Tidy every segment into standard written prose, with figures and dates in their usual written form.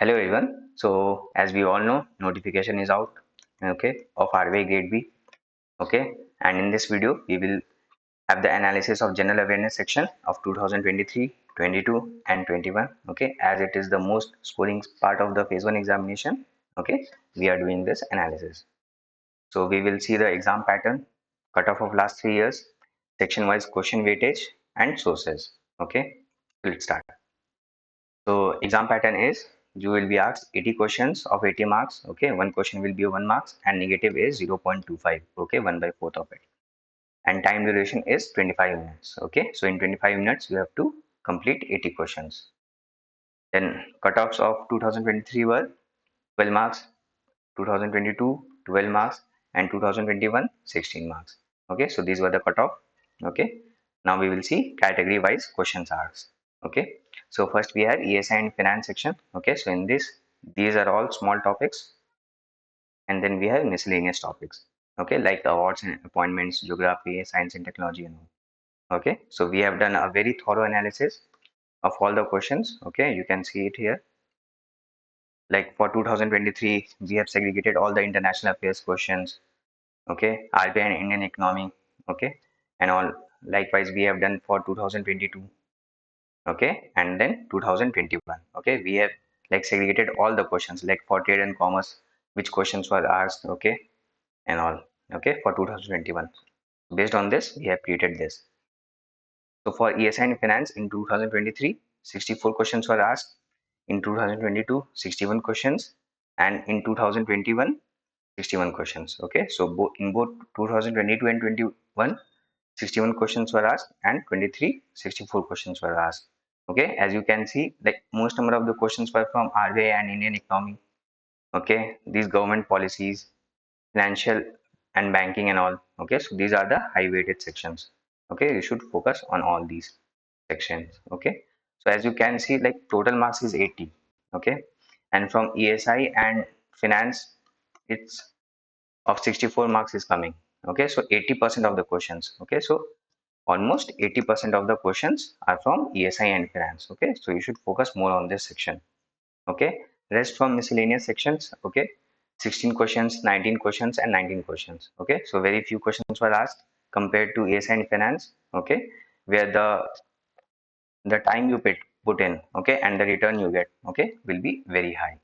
Hello everyone. So as we all know, notification is out, okay, of RBI Grade B, okay, and in this video we will have the analysis of general awareness section of 2023, 22, and 21, okay, as it is the most scoring part of the phase 1 examination, okay. We are doing this analysis. So we will see the exam pattern, cutoff of last 3 years, section wise question weightage, and sources, okay. Let's start. So exam pattern is you will be asked 80 questions of 80 marks. Okay, one question will be 1 marks and negative is 0.25. Okay, 1 by 4th of it. And time duration is 25 minutes. Okay, so in 25 minutes you have to complete 80 questions. Then cutoffs of 2023 were 12 marks, 2022 12 marks, and 2021 16 marks. Okay, so these were the cutoff. Okay, now we will see category wise questions asked. Okay, so first we have ESI and finance section. Okay, so in this these are all small topics, and then we have miscellaneous topics. Okay, like awards and appointments, geography, science and technology, and all. Okay, so we have done a very thorough analysis of all the questions. Okay, you can see it here. Like for 2023 we have segregated all the international affairs questions, okay, RBI and Indian economy, okay, and all. Likewise we have done for 2022, okay, and then 2021, okay. We have like segregated all the questions, like for trade and commerce, which questions were asked, okay, and all, okay, for 2021. Based on this we have created this. So for ESI and finance in 2023, 64 questions were asked. In 2022, 61 questions, and in 2021, 61 questions. Okay, so in both 2022 and 21, 61 questions were asked, and 23, 64 questions were asked. Okay, as you can see, like most number of the questions were from RBI and Indian economy. Okay, these government policies, financial and banking and all. Okay, so these are the high weighted sections. Okay, you should focus on all these sections. Okay, so as you can see, like total marks is 80. Okay, and from ESI and finance it's of 64 marks is coming. Okay, so 80% of the questions. Okay, so almost 80% of the questions are from ESI and finance. Okay, so you should focus more on this section. Okay, rest from miscellaneous sections. Okay, 16 questions, 19 questions, and 19 questions. Okay, so very few questions were asked compared to ESI and finance. Okay, where the time you put in, okay, and the return you get, okay, will be very high.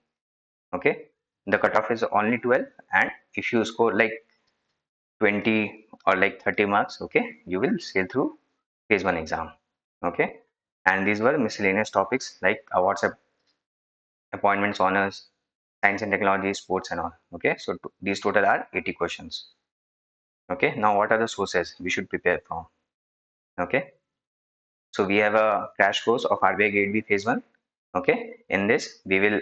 Okay, the cutoff is only 12, and if you score like 20 or like 30 marks, okay, you will sail through phase 1 exam. Okay, and these were miscellaneous topics like awards, appointments, honors, science and technology, sports, and all. Okay, so these total are 80 questions. Okay, now what are the sources we should prepare from? Okay, so we have a crash course of RBI Grade B Phase 1. Okay, in this we will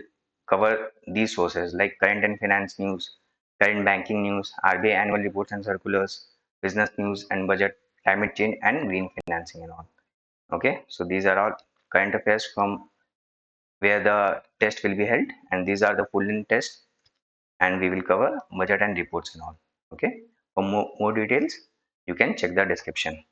cover these sources like current and finance news, current banking news, RBI annual reports and circulars, business news and budget, climate change, and green financing and all. Okay, so these are all current affairs from where the test will be held, and these are the full in tests, and we will cover budget and reports and all. Okay, for more details you can check the description.